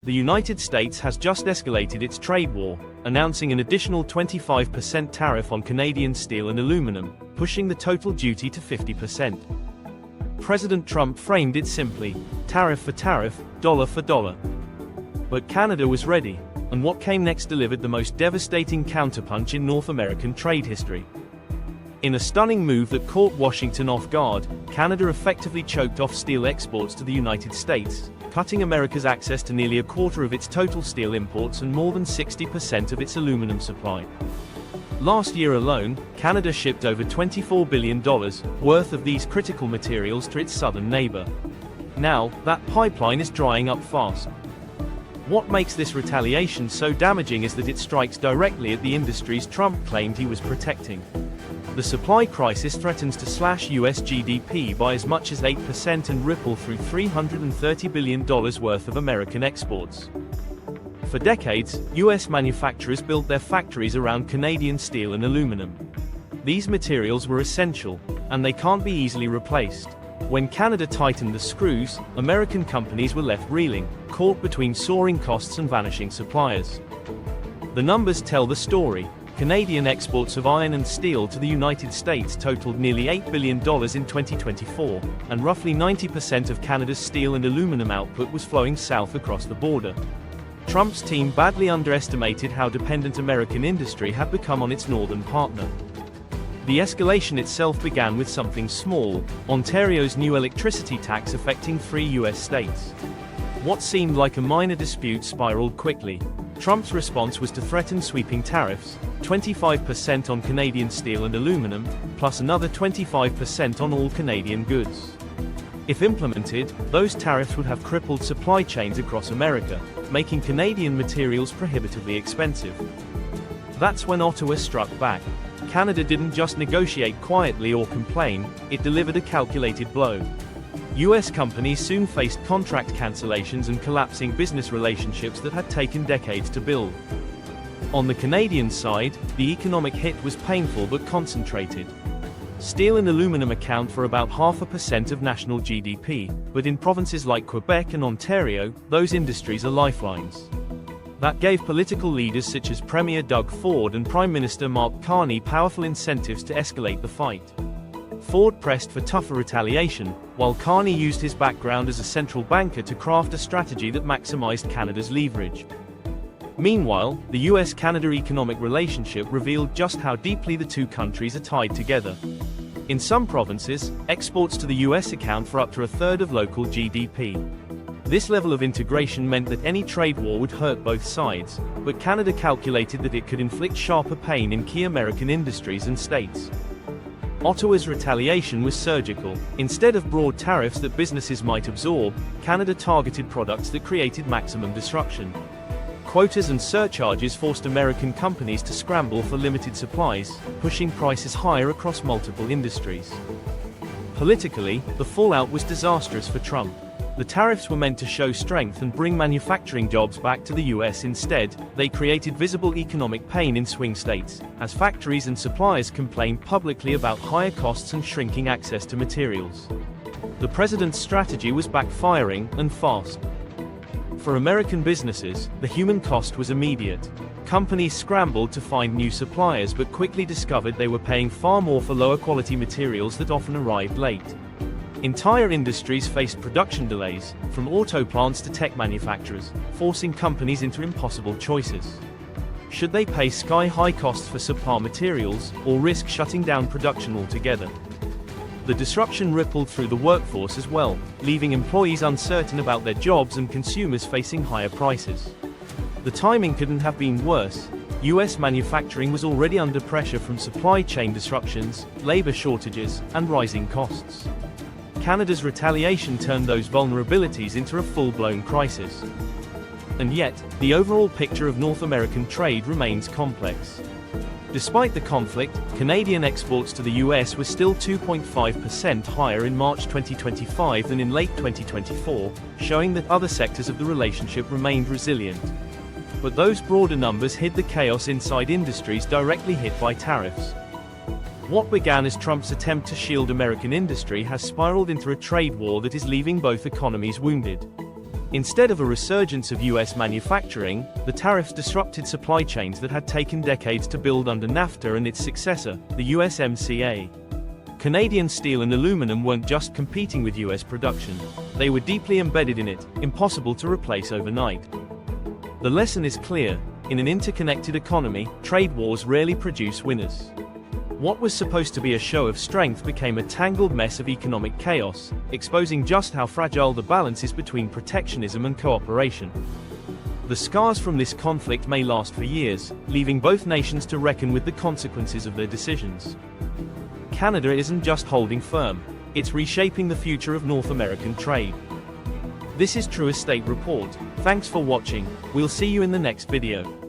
The United States has just escalated its trade war, announcing an additional 25% tariff on Canadian steel and aluminum, pushing the total duty to 50%. President Trump framed it simply, tariff for tariff, dollar for dollar. But Canada was ready, and what came next delivered the most devastating counterpunch in North American trade history. In a stunning move that caught Washington off guard, Canada effectively choked off steel exports to the United States, cutting America's access to nearly a quarter of its total steel imports and more than 60% of its aluminum supply. Last year alone, Canada shipped over $24 billion worth of these critical materials to its southern neighbor. Now, that pipeline is drying up fast. What makes this retaliation so damaging is that it strikes directly at the industries Trump claimed he was protecting. The supply crisis threatens to slash US GDP by as much as 8% and ripple through $330 billion worth of American exports. For decades, US manufacturers built their factories around Canadian steel and aluminum. These materials were essential, and they can't be easily replaced. When Canada tightened the screws, American companies were left reeling, caught between soaring costs and vanishing suppliers. The numbers tell the story. Canadian exports of iron and steel to the United States totaled nearly $8 billion in 2024, and roughly 90% of Canada's steel and aluminum output was flowing south across the border. Trump's team badly underestimated how dependent American industry had become on its northern partner. The escalation itself began with something small, Ontario's new electricity tax affecting 3 US states. What seemed like a minor dispute spiraled quickly. Trump's response was to threaten sweeping tariffs, 25% on Canadian steel and aluminum, plus another 25% on all Canadian goods. If implemented, those tariffs would have crippled supply chains across America, making Canadian materials prohibitively expensive. That's when Ottawa struck back. Canada didn't just negotiate quietly or complain, it delivered a calculated blow. US companies soon faced contract cancellations and collapsing business relationships that had taken decades to build. On the Canadian side, the economic hit was painful but concentrated. Steel and aluminum account for about 0.5% of national GDP, but in provinces like Quebec and Ontario, those industries are lifelines. That gave political leaders such as Premier Doug Ford and Prime Minister Mark Carney powerful incentives to escalate the fight. Ford pressed for tougher retaliation, while Carney used his background as a central banker to craft a strategy that maximized Canada's leverage. Meanwhile, the US-Canada economic relationship revealed just how deeply the two countries are tied together. In some provinces, exports to the US account for up to a third of local GDP. This level of integration meant that any trade war would hurt both sides, but Canada calculated that it could inflict sharper pain in key American industries and states. Ottawa's retaliation was surgical. Instead of broad tariffs that businesses might absorb, Canada targeted products that created maximum disruption. Quotas and surcharges forced American companies to scramble for limited supplies, pushing prices higher across multiple industries. Politically, the fallout was disastrous for Trump. The tariffs were meant to show strength and bring manufacturing jobs back to the US. Instead, they created visible economic pain in swing states, as factories and suppliers complained publicly about higher costs and shrinking access to materials. The president's strategy was backfiring, and fast. For American businesses, the human cost was immediate. Companies scrambled to find new suppliers but quickly discovered they were paying far more for lower quality materials that often arrived late. Entire industries faced production delays, from auto plants to tech manufacturers, forcing companies into impossible choices. Should they pay sky-high costs for subpar materials, or risk shutting down production altogether? The disruption rippled through the workforce as well, leaving employees uncertain about their jobs and consumers facing higher prices. The timing couldn't have been worse. US manufacturing was already under pressure from supply chain disruptions, labor shortages, and rising costs. Canada's retaliation turned those vulnerabilities into a full-blown crisis. And yet, the overall picture of North American trade remains complex. Despite the conflict, Canadian exports to the US were still 2.5% higher in March 2025 than in late 2024, showing that other sectors of the relationship remained resilient. But those broader numbers hid the chaos inside industries directly hit by tariffs. What began as Trump's attempt to shield American industry has spiraled into a trade war that is leaving both economies wounded. Instead of a resurgence of US manufacturing, the tariffs disrupted supply chains that had taken decades to build under NAFTA and its successor, the USMCA. Canadian steel and aluminum weren't just competing with US production, they were deeply embedded in it, impossible to replace overnight. The lesson is clear: in an interconnected economy, trade wars rarely produce winners. What was supposed to be a show of strength became a tangled mess of economic chaos, exposing just how fragile the balance is between protectionism and cooperation. The scars from this conflict may last for years, leaving both nations to reckon with the consequences of their decisions. Canada isn't just holding firm, it's reshaping the future of North American trade. This is True Estate Report. Thanks for watching, we'll see you in the next video.